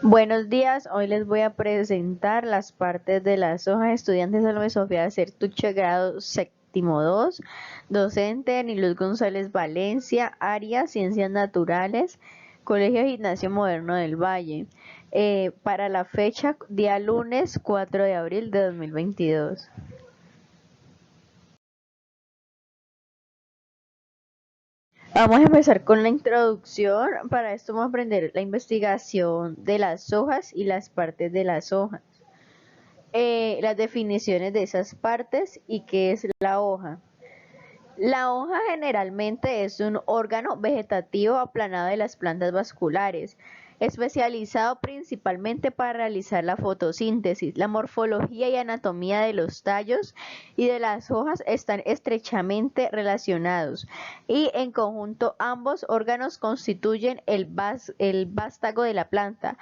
Buenos días, hoy les voy a presentar las partes de las hojas. Estudiantes Salve Sofía Certuche, grado séptimo 2, docente Niluz González Valencia, área Ciencias Naturales, Colegio Gimnasio Moderno del Valle. Para la fecha, día lunes 4 de abril de 2022. Vamos a empezar con la introducción. Para esto vamos a aprender la investigación de las hojas y las partes de las hojas. Las definiciones de esas partes y qué es la hoja. La hoja generalmente es un órgano vegetativo aplanado de las plantas vasculares, especializado principalmente para realizar la fotosíntesis. La morfología y anatomía de los tallos y de las hojas están estrechamente relacionados y en conjunto ambos órganos constituyen el vástago de la planta.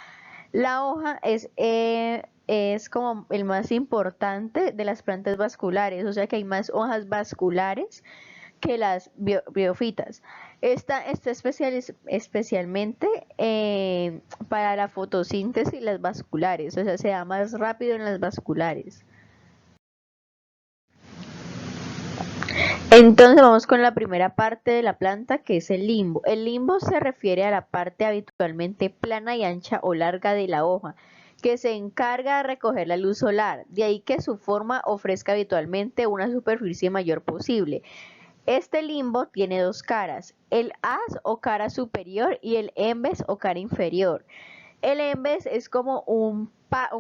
La hoja es como el más importante de las plantas vasculares, o sea que hay más hojas vasculares que las biofitas. Esta está especialmente para la fotosíntesis y las vasculares, o sea, se da más rápido en las vasculares. Entonces vamos con la primera parte de la planta, que es el limbo. El limbo se refiere a la parte habitualmente plana y ancha o larga de la hoja, que se encarga de recoger la luz solar, de ahí que su forma ofrezca habitualmente una superficie mayor posible. Este limbo tiene dos caras, el haz o cara superior y el embés o cara inferior. El embés es como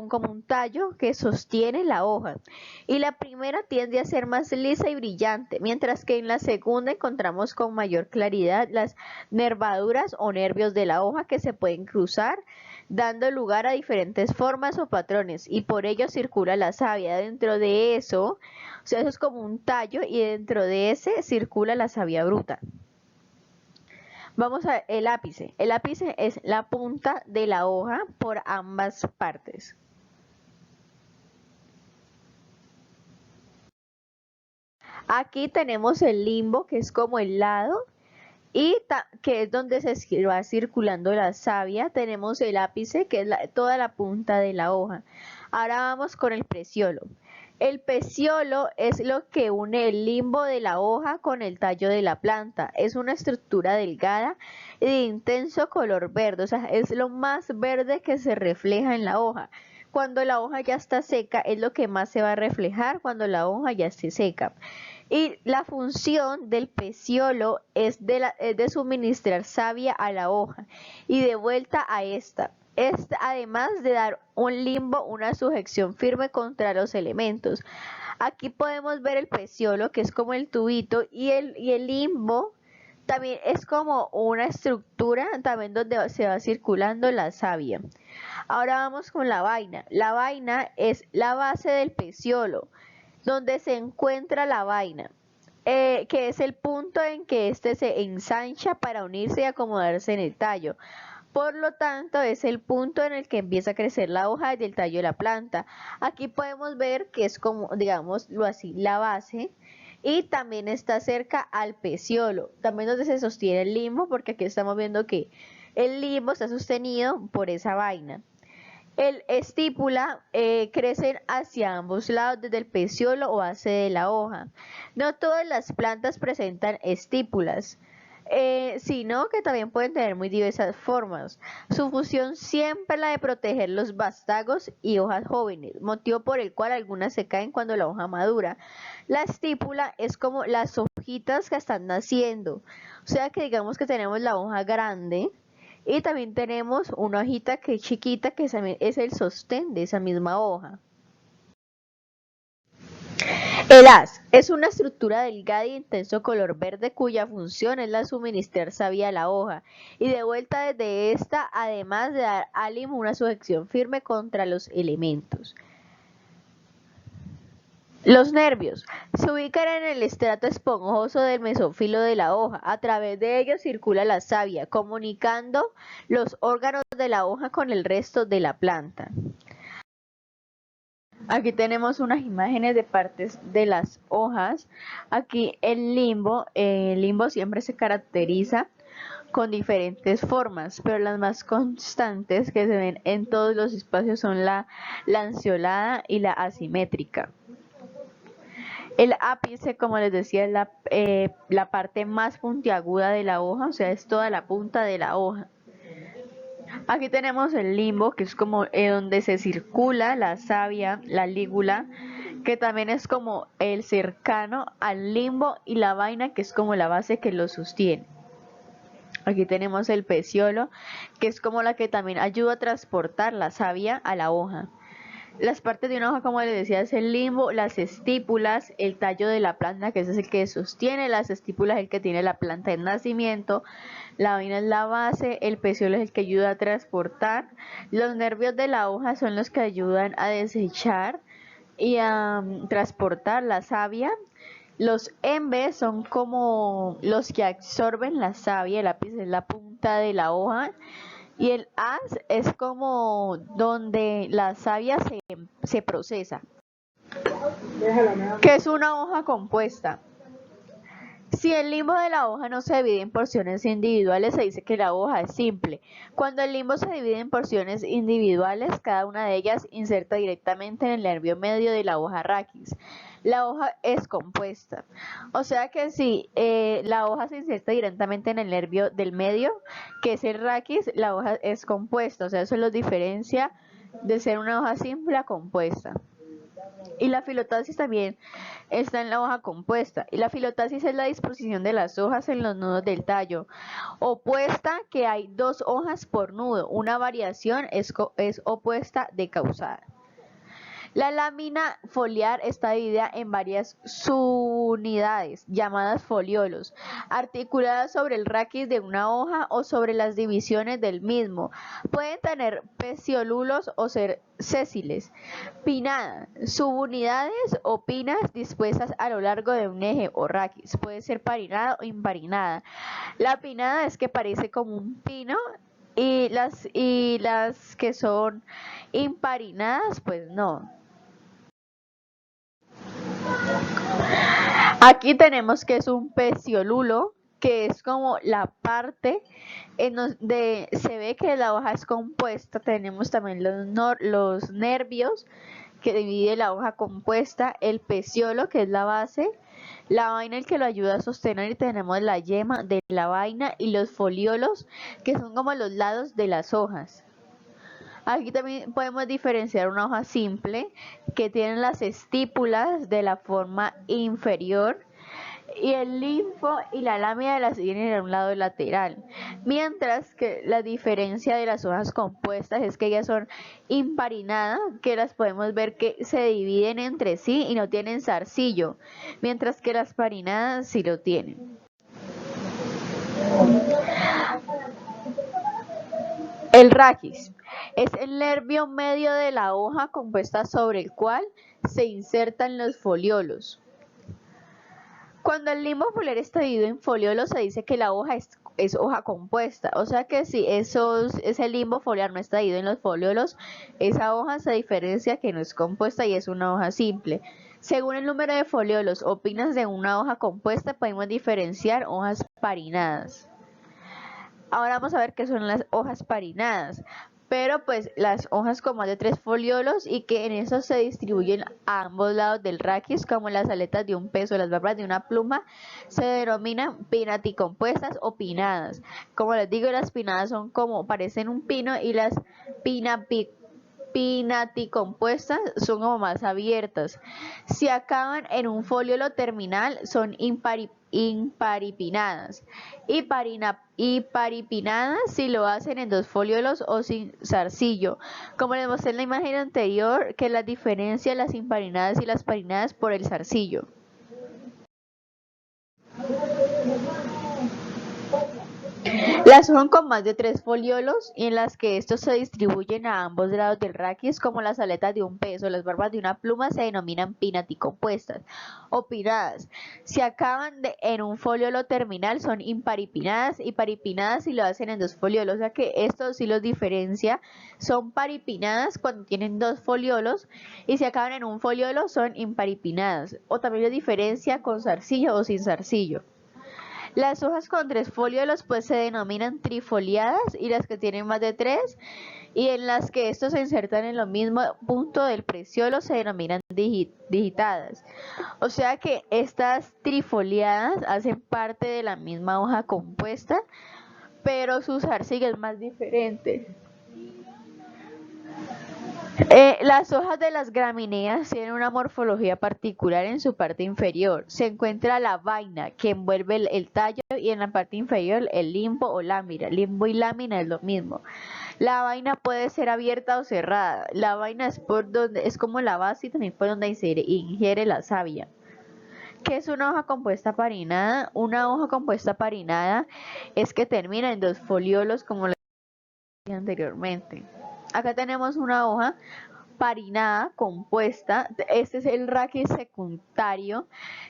como un tallo que sostiene la hoja y la primera tiende a ser más lisa y brillante, mientras que en la segunda encontramos con mayor claridad las nervaduras o nervios de la hoja que se pueden cruzar, dando lugar a diferentes formas o patrones, y por ello circula la savia. Dentro de eso, o sea, eso es como un tallo y dentro de ese circula la savia bruta. Vamos a ver el ápice. El ápice es la punta de la hoja por ambas partes. Aquí tenemos el limbo, que es como el lado, y que es donde se va circulando la savia. Tenemos el ápice, que es toda la punta de la hoja. Ahora vamos con el peciolo. El peciolo es lo que une el limbo de la hoja con el tallo de la planta. Es una estructura delgada y de intenso color verde, o sea, es lo más verde que se refleja en la hoja. Cuando la hoja ya está seca, es lo que más se va a reflejar cuando la hoja ya esté seca. Y la función del peciolo es de suministrar savia a la hoja y de vuelta a esta. Además de dar un limbo, una sujeción firme contra los elementos. Aquí podemos ver el peciolo, que es como el tubito, y el limbo también es como una estructura también donde se va circulando la savia. Ahora vamos con la vaina. La vaina es la base del peciolo, donde se encuentra la vaina, que es el punto en que éste se ensancha para unirse y acomodarse en el tallo. Por lo tanto, es el punto en el que empieza a crecer la hoja del tallo de la planta. Aquí podemos ver que es como, digámoslo así, la base. Y también está cerca al peciolo, también donde se sostiene el limbo, porque aquí estamos viendo que el limbo está sostenido por esa vaina. El estípula crecen hacia ambos lados desde el peciolo o base de la hoja. No todas las plantas presentan estípulas, sino que también pueden tener muy diversas formas. Su función siempre es la de proteger los vástagos y hojas jóvenes, motivo por el cual algunas se caen cuando la hoja madura. La estípula es como las hojitas que están naciendo, o sea que digamos que tenemos la hoja grande y también tenemos una hojita que es chiquita, que es el sostén de esa misma hoja. El haz es una estructura delgada y intenso color verde cuya función es la suministrar savia a la hoja y de vuelta desde esta, además de dar ánimo una sujeción firme contra los elementos. Los nervios se ubican en el estrato esponjoso del mesófilo de la hoja. A través de ellos circula la savia, comunicando los órganos de la hoja con el resto de la planta. Aquí tenemos unas imágenes de partes de las hojas. Aquí el limbo siempre se caracteriza con diferentes formas, pero las más constantes que se ven en todos los espacios son la lanceolada y la asimétrica. El ápice, como les decía, es la parte más puntiaguda de la hoja, o sea, es toda la punta de la hoja. Aquí tenemos el limbo, que es como donde se circula la savia, la lígula, que también es como el cercano al limbo, y la vaina, que es como la base que lo sostiene. Aquí tenemos el peciolo, que es como la que también ayuda a transportar la savia a la hoja. Las partes de una hoja, como les decía, es el limbo, las estípulas, el tallo de la planta, que es el que sostiene, las estípulas es el que tiene la planta de nacimiento, la vaina es la base, el peciolo es el que ayuda a transportar, los nervios de la hoja son los que ayudan a desechar y a transportar la savia. Los embes son como los que absorben la savia, el ápice es la punta de la hoja. Y el haz es como donde la savia se procesa, que es una hoja compuesta. Si el limbo de la hoja no se divide en porciones individuales, se dice que la hoja es simple. Cuando el limbo se divide en porciones individuales, cada una de ellas inserta directamente en el nervio medio de la hoja raquis. La hoja es compuesta. O sea que si la hoja se inserta directamente en el nervio del medio, que es el raquis, la hoja es compuesta. O sea, eso lo diferencia de ser una hoja simple a compuesta. Y la filotasis también está en la hoja compuesta. Y la filotasis es la disposición de las hojas en los nudos del tallo. Opuesta, que hay 2 hojas por nudo. Una variación es opuesta de causada. La lámina foliar está dividida en varias subunidades, llamadas foliolos, articuladas sobre el raquis de una hoja o sobre las divisiones del mismo. Pueden tener peciolulos o ser sésiles. Pinada, subunidades o pinas dispuestas a lo largo de un eje o raquis. Puede ser parinada o imparinada. La pinada es que parece como un pino, y las que son imparinadas, pues no. Aquí tenemos que es un peciolulo, que es como la parte en donde se ve que la hoja es compuesta. Tenemos también los nervios que divide la hoja compuesta, el peciolo, que es la base, la vaina, el que lo ayuda a sostener, y tenemos la yema de la vaina y los foliolos, que son como los lados de las hojas. Aquí también podemos diferenciar una hoja simple, que tiene las estípulas de la forma inferior, y el linfo y la lámina las tienen en un lado lateral. Mientras que la diferencia de las hojas compuestas es que ellas son imparinadas, que las podemos ver que se dividen entre sí y no tienen zarcillo, mientras que las parinadas sí lo tienen. El raquis es el nervio medio de la hoja compuesta sobre el cual se insertan los foliolos. Cuando el limbo foliar está dividido en foliolos, se dice que la hoja es hoja compuesta. O sea que si ese limbo foliar no está dividido en los foliolos, esa hoja se diferencia que no es compuesta y es una hoja simple. Según el número de foliolos o pinas de una hoja compuesta, podemos diferenciar hojas parinadas. Ahora vamos a ver qué son las hojas parinadas. Pero pues las hojas con más de 3 foliolos y que en esos se distribuyen a ambos lados del raquis, como las aletas de un pez o las barbas de una pluma, se denominan pinaticompuestas o pinadas. Como les digo, las pinadas son como parecen un pino, y las pinaticompuestas son como más abiertas. Si acaban en un foliolo terminal, son imparipinadas, y paripinadas si lo hacen en 2 foliolos o sin zarcillo. Como les mostré en la imagen anterior, que la diferencia de las imparinadas y las parinadas por el zarcillo. Las son con más de 3 foliolos, y en las que estos se distribuyen a ambos lados del raquis, como las aletas de un pez o las barbas de una pluma, se denominan pinaticompuestas o pinadas. Si acaban en un foliolo terminal, son imparipinadas, y paripinadas si lo hacen en 2 foliolos. O sea que esto sí los diferencia. Son paripinadas cuando tienen 2 foliolos, y si acaban en un foliolo son imparipinadas. O también lo diferencia con zarcillo o sin zarcillo. Las hojas con 3 foliolos pues se denominan trifoliadas y las que tienen más de 3 y en las que estos se insertan en lo mismo punto del peciolo se denominan digitadas. O sea que estas trifoliadas hacen parte de la misma hoja compuesta, pero su usar es más diferente. Las hojas de las gramíneas tienen una morfología particular en su parte inferior. Se encuentra la vaina que envuelve el tallo y en la parte inferior el limbo o lámina. Limbo y lámina es lo mismo. La vaina puede ser abierta o cerrada. La vaina es como la base y también por donde se ingiere la savia. ¿Qué es una hoja compuesta parinada? Una hoja compuesta parinada es que termina en 2 foliolos como les dije anteriormente. Acá tenemos una hoja parinada compuesta. Este es el raquis secundario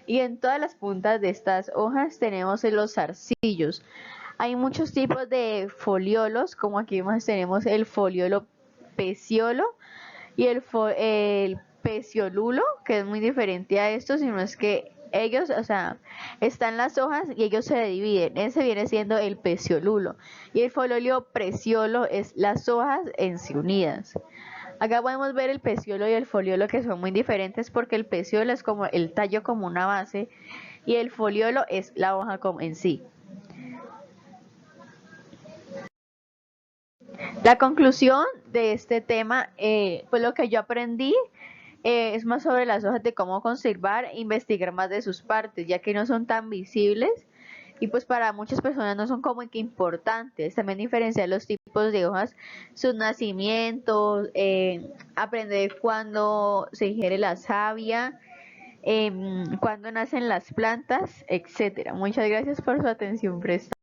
y en todas las puntas de estas hojas tenemos los zarcillos. Hay muchos tipos de foliolos, como aquí más tenemos el foliolo peciolo y el peciolulo, que es muy diferente a esto, sino es que ellos, o sea, están las hojas y ellos se dividen. Ese viene siendo el peciolulo. Y el foliolo preciolo es las hojas en sí unidas. Acá podemos ver el peciolo y el foliolo que son muy diferentes porque el peciolo es como el tallo como una base y el foliolo es la hoja como en sí. La conclusión de este tema, pues lo que yo aprendí es más sobre las hojas de cómo conservar e investigar más de sus partes, ya que no son tan visibles y pues para muchas personas no son como que importantes. También diferenciar los tipos de hojas, sus nacimientos, aprender cuándo se ingiere la savia, cuándo nacen las plantas, etcétera. Muchas gracias por su atención prestada.